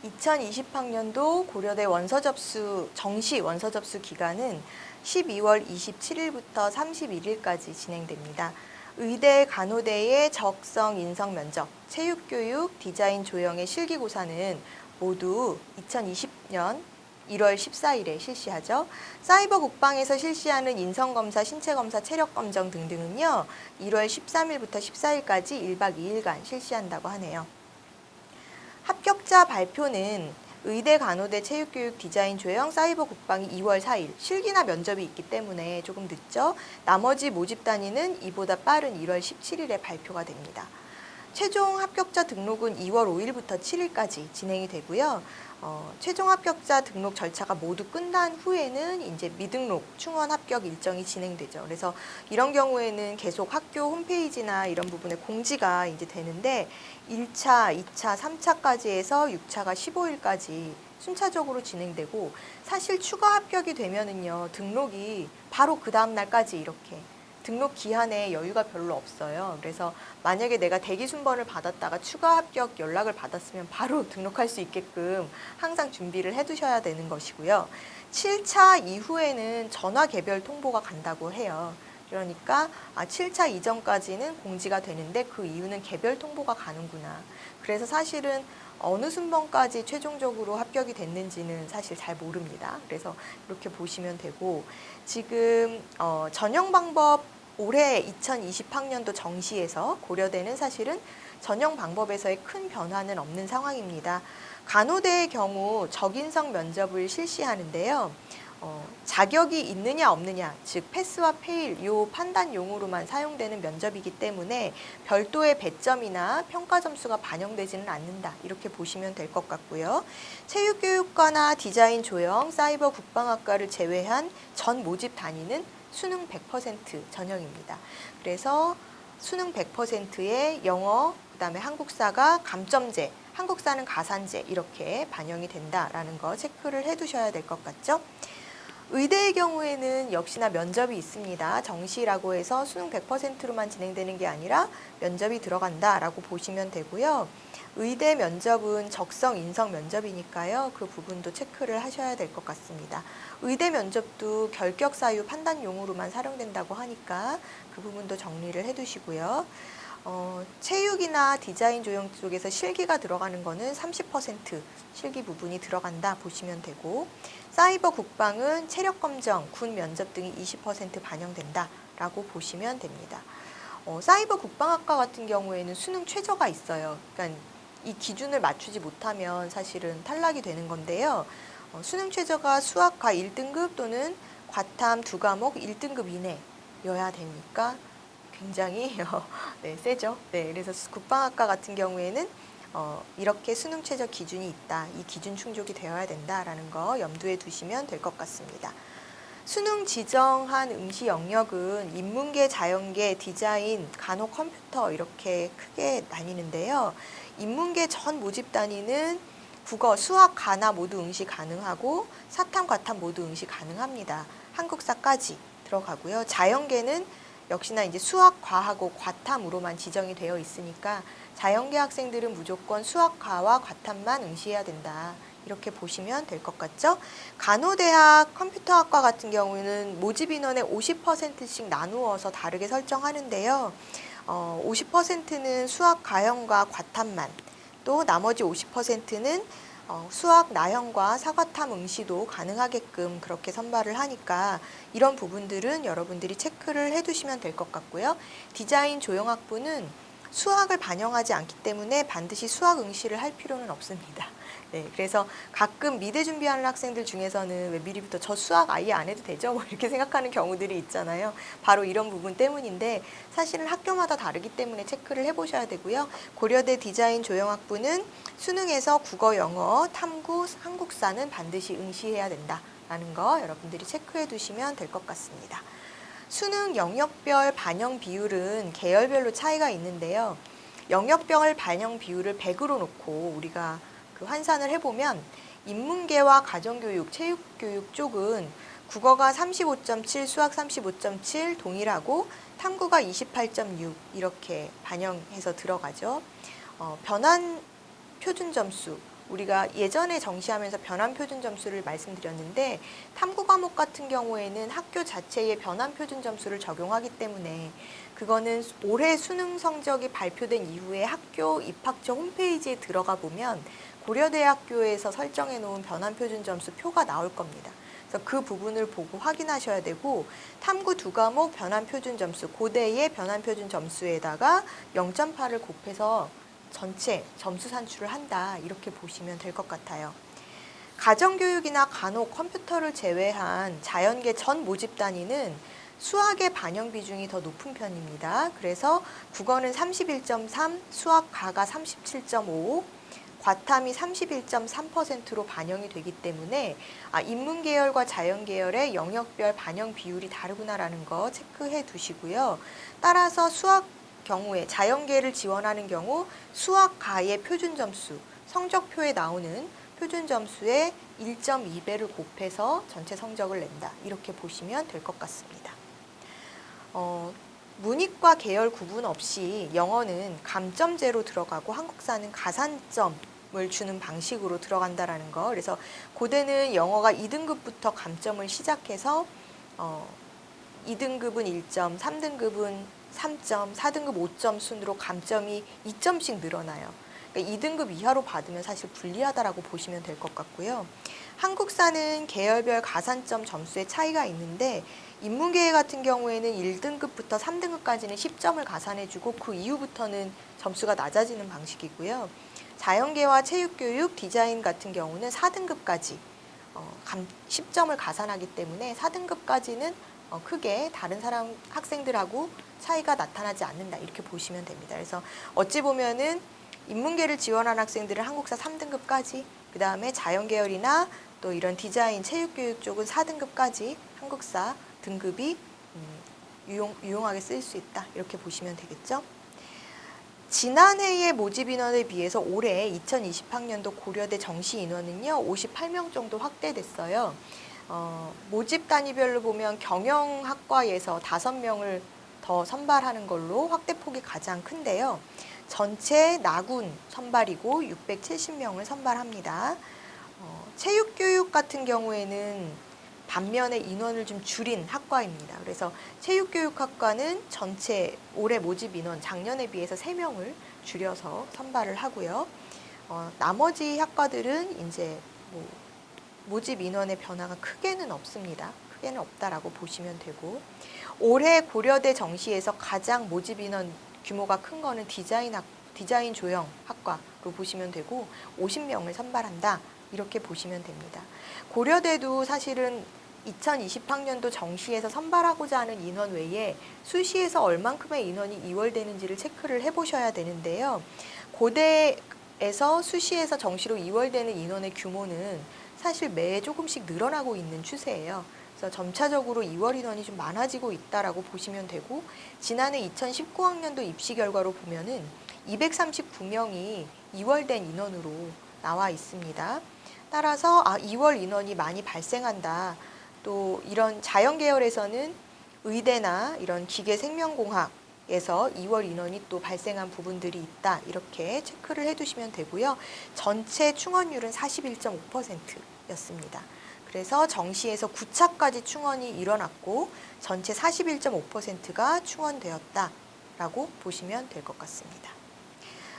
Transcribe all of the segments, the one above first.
2020학년도 고려대 정시 원서 접수 기간은 12월 27일부터 31일까지 진행됩니다. 의대, 간호대의 적성 인성 면접, 체육교육, 디자인 조형의 실기고사는 모두 2020년 1월 14일에 실시하죠. 사이버 국방에서 실시하는 인성검사, 신체검사, 체력검정 등등은요. 1월 13일부터 14일까지 1박 2일간 실시한다고 하네요. 합격자 발표는 의대, 간호대, 체육교육, 디자인, 조형, 사이버 국방이 2월 4일, 실기나 면접이 있기 때문에 조금 늦죠. 나머지 모집 단위는 이보다 빠른 1월 17일에 발표가 됩니다. 최종 합격자 등록은 2월 5일부터 7일까지 진행이 되고요. 최종 합격자 등록 절차가 모두 끝난 후에는 이제 미등록, 충원 합격 일정이 진행되죠. 그래서 이런 경우에는 계속 학교 홈페이지나 이런 부분에 공지가 이제 되는데 1차, 2차, 3차까지 해서 6차가 15일까지 순차적으로 진행되고 사실 추가 합격이 되면은요, 등록이 바로 그 다음 날까지 이렇게 등록 기한에 여유가 별로 없어요. 그래서 만약에 내가 대기 순번을 받았다가 추가 합격 연락을 받았으면 바로 등록할 수 있게끔 항상 준비를 해두셔야 되는 것이고요. 7차 이후에는 전화 개별 통보가 간다고 해요. 그러니까 7차 이전까지는 공지가 되는데 그 이후는 개별 통보가 가는구나. 그래서 사실은 어느 순번까지 최종적으로 합격이 됐는지는 사실 잘 모릅니다. 그래서 이렇게 보시면 되고 지금 전형 방법 올해 2020학년도 정시에서 고려대는 사실은 전형 방법에서의 큰 변화는 없는 상황입니다. 간호대의 경우 적인성 면접을 실시하는데요. 자격이 있느냐 없느냐, 즉 패스와 페일 이 판단용으로만 사용되는 면접이기 때문에 별도의 배점이나 평가 점수가 반영되지는 않는다. 이렇게 보시면 될 것 같고요. 체육교육과나 디자인 조형, 사이버 국방학과를 제외한 전 모집 단위는 수능 100% 전형입니다. 그래서 수능 100%의 영어, 그다음에 한국사가 감점제, 한국사는 가산제 이렇게 반영이 된다라는 거 체크를 해두셔야 될 것 같죠? 의대의 경우에는 역시나 면접이 있습니다. 정시라고 해서 수능 100%로만 진행되는 게 아니라 면접이 들어간다라고 보시면 되고요. 의대 면접은 적성 인성 면접이니까요. 그 부분도 체크를 하셔야 될 것 같습니다. 의대 면접도 결격 사유 판단용으로만 사용된다고 하니까 그 부분도 정리를 해두시고요. 체육이나 디자인 조형 쪽에서 실기가 들어가는 거는 30% 실기 부분이 들어간다 보시면 되고 사이버 국방은 체력 검정, 군 면접 등이 20% 반영된다라고 보시면 됩니다. 사이버 국방학과 같은 경우에는 수능 최저가 있어요. 그러니까 이 기준을 맞추지 못하면 사실은 탈락이 되는 건데요. 수능 최저가 수학과 1등급 또는 과탐 2과목 1등급 이내여야 되니까 굉장히 네, 세죠. 네, 그래서 국방학과 같은 경우에는 이렇게 수능 최저 기준이 있다. 이 기준 충족이 되어야 된다라는 거 염두에 두시면 될 것 같습니다. 수능 지정한 응시 영역은 인문계, 자연계, 디자인, 간호, 컴퓨터 이렇게 크게 나뉘는데요. 인문계 전 모집 단위는 국어, 수학, 가나 모두 응시 가능하고 사탐, 과탐 모두 응시 가능합니다. 한국사까지 들어가고요. 자연계는 역시나 이제 수학, 과하고 과탐으로만 지정이 되어 있으니까 자연계 학생들은 무조건 수학, 과와 과탐만 응시해야 된다. 이렇게 보시면 될 것 같죠? 간호대학 컴퓨터학과 같은 경우는 모집 인원의 50%씩 나누어서 다르게 설정하는데요. 50%는 수학, 가형과 과탐만, 또 나머지 50%는 수학, 나형과 사과탐 응시도 가능하게끔 그렇게 선발을 하니까 이런 부분들은 여러분들이 체크를 해두시면 될 것 같고요. 디자인 조형학부는 수학을 반영하지 않기 때문에 반드시 수학 응시를 할 필요는 없습니다. 네, 그래서 가끔 미대 준비하는 학생들 중에서는 왜 미리부터 저 수학 아예 안 해도 되죠? 뭐 이렇게 생각하는 경우들이 있잖아요. 바로 이런 부분 때문인데 사실은 학교마다 다르기 때문에 체크를 해보셔야 되고요. 고려대 디자인 조형학부는 수능에서 국어, 영어, 탐구, 한국사는 반드시 응시해야 된다라는 거 여러분들이 체크해 두시면 될 것 같습니다. 수능 영역별 반영 비율은 계열별로 차이가 있는데요. 영역별 반영 비율을 100으로 놓고 우리가 그 환산을 해보면 인문계와 가정교육, 체육교육 쪽은 국어가 35.7, 수학 35.7 동일하고 탐구가 28.6 이렇게 반영해서 들어가죠. 변환 표준 점수 우리가 예전에 정시하면서 변환표준 점수를 말씀드렸는데 탐구 과목 같은 경우에는 학교 자체의 변환표준 점수를 적용하기 때문에 그거는 올해 수능 성적이 발표된 이후에 학교 입학처 홈페이지에 들어가 보면 고려대학교에서 설정해 놓은 변환표준 점수 표가 나올 겁니다. 그래서 그 부분을 보고 확인하셔야 되고 탐구 두 과목 변환표준 점수, 고대의 변환표준 점수에다가 0.8을 곱해서 전체 점수 산출을 한다 이렇게 보시면 될 것 같아요. 가정교육이나 간호, 컴퓨터를 제외한 자연계 전 모집 단위는 수학의 반영 비중이 더 높은 편입니다. 그래서 국어는 31.3, 수학 가가 37.5, 과탐이 31.3%로 반영이 되기 때문에 인문계열과 자연계열의 영역별 반영 비율이 다르구나라는 거 체크해 두시고요. 따라서 수학 경우에 자연계를 지원하는 경우 수학가의 표준 점수, 성적표에 나오는 표준 점수의 1.2배를 곱해서 전체 성적을 낸다. 이렇게 보시면 될 것 같습니다. 문이과 계열 구분 없이 영어는 감점제로 들어가고 한국사는 가산점을 주는 방식으로 들어간다라는 거. 그래서 고대는 영어가 2등급부터 감점을 시작해서 2등급은 1점, 3등급은 3점, 4등급 5점 순으로 감점이 2점씩 늘어나요. 그러니까 2등급 이하로 받으면 사실 불리하다라고 보시면 될 것 같고요. 한국사는 계열별 가산점 점수의 차이가 있는데 인문계열 같은 경우에는 1등급부터 3등급까지는 10점을 가산해주고 그 이후부터는 점수가 낮아지는 방식이고요. 자연계와 체육교육, 디자인 같은 경우는 4등급까지 10점을 가산하기 때문에 4등급까지는 크게 다른 학생들하고 차이가 나타나지 않는다 이렇게 보시면 됩니다. 그래서 어찌 보면은 인문계를 지원한 학생들은 한국사 3등급까지, 그 다음에 자연계열이나 또 이런 디자인, 체육교육 쪽은 4등급까지 한국사 등급이 유용하게 쓸 수 있다 이렇게 보시면 되겠죠. 지난해의 모집 인원에 비해서 올해 2020학년도 고려대 정시 인원은요 58명 정도 확대됐어요. 모집 단위별로 보면 경영학과에서 5명을 더 선발하는 걸로 확대폭이 가장 큰데요. 전체 나군 선발이고 670명을 선발합니다. 체육교육 같은 경우에는 반면에 인원을 좀 줄인 학과입니다. 그래서 체육교육학과는 전체 올해 모집 인원 작년에 비해서 3명을 줄여서 선발을 하고요. 나머지 학과들은 이제 모집 인원의 변화가 크게는 없습니다. 크게는 없다라고 보시면 되고 올해 고려대 정시에서 가장 모집 인원 규모가 큰 거는 디자인 조형 학과로 보시면 되고 50명을 선발한다 이렇게 보시면 됩니다. 고려대도 사실은 2020학년도 정시에서 선발하고자 하는 인원 외에 수시에서 얼만큼의 인원이 이월되는지를 체크를 해보셔야 되는데요. 고대에서 수시에서 정시로 이월되는 인원의 규모는 사실 매 조금씩 늘어나고 있는 추세예요. 그래서 점차적으로 이월 인원이 좀 많아지고 있다라고 보시면 되고 지난해 2019학년도 입시 결과로 보면은 239명이 이월된 인원으로 나와 있습니다. 따라서 2월 인원이 많이 발생한다. 또 이런 자연계열에서는 의대나 이런 기계생명공학에서 2월 인원이 또 발생한 부분들이 있다. 이렇게 체크를 해두시면 되고요. 전체 충원율은 41.5%였습니다. 그래서 정시에서 9차까지 충원이 일어났고 전체 41.5%가 충원되었다라고 보시면 될 것 같습니다.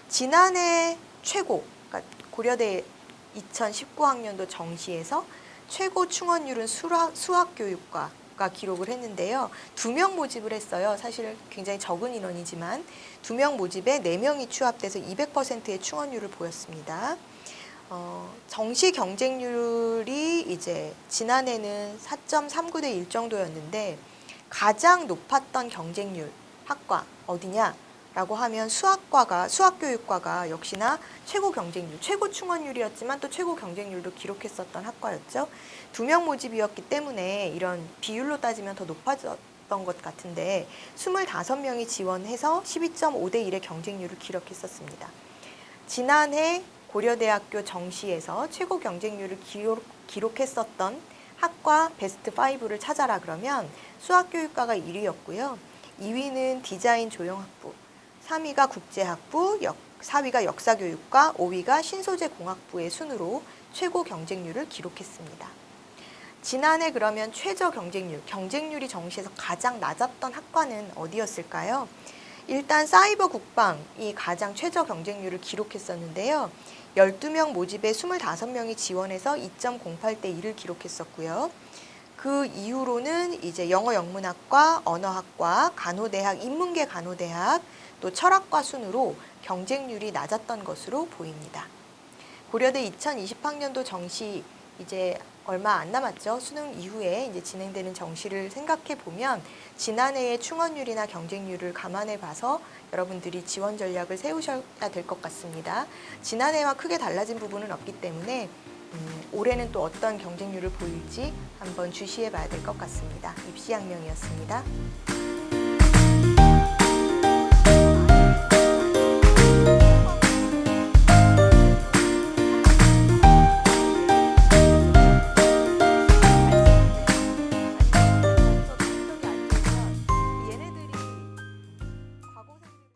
지난해 최고, 그러니까 고려대 2019학년도 정시에서 최고 충원율은 수학교육과가 기록을 했는데요. 2명 모집을 했어요. 사실 굉장히 적은 인원이지만 2명 모집에 4명이 취합돼서 200%의 충원율을 보였습니다. 정시 경쟁률이 이제 지난해는 4.39대 1 정도였는데 가장 높았던 경쟁률 학과 어디냐? 라고 하면 수학교육과가 역시나 최고 경쟁률, 최고 충원율이었지만 또 최고 경쟁률도 기록했었던 학과였죠. 2명 모집이었기 때문에 이런 비율로 따지면 더 높아졌던 것 같은데 25명이 지원해서 12.5대 1의 경쟁률을 기록했었습니다. 지난해 고려대학교 정시에서 최고 경쟁률을 기록했었던 학과 베스트 5를 찾아라 그러면 수학교육과가 1위였고요. 2위는 디자인 조형학부, 3위가 국제학부, 4위가 역사교육과 5위가 신소재공학부의 순으로 최고 경쟁률을 기록했습니다. 지난해 그러면 최저 경쟁률이 정시에서 가장 낮았던 학과는 어디였을까요? 일단 사이버 국방이 가장 최저 경쟁률을 기록했었는데요. 12명 모집에 25명이 지원해서 2.08대 1을 기록했었고요. 그 이후로는 이제 영어 영문학과, 언어학과, 간호대학, 인문계 간호대학, 또 철학과 순으로 경쟁률이 낮았던 것으로 보입니다. 고려대 2020학년도 정시 이제 얼마 안 남았죠. 수능 이후에 이제 진행되는 정시를 생각해 보면 지난해의 충원율이나 경쟁률을 감안해 봐서 여러분들이 지원 전략을 세우셔야 될 것 같습니다. 지난해와 크게 달라진 부분은 없기 때문에 올해는 또 어떤 경쟁률을 보일지 한번 주시해 봐야 될 것 같습니다. 입시양명이었습니다.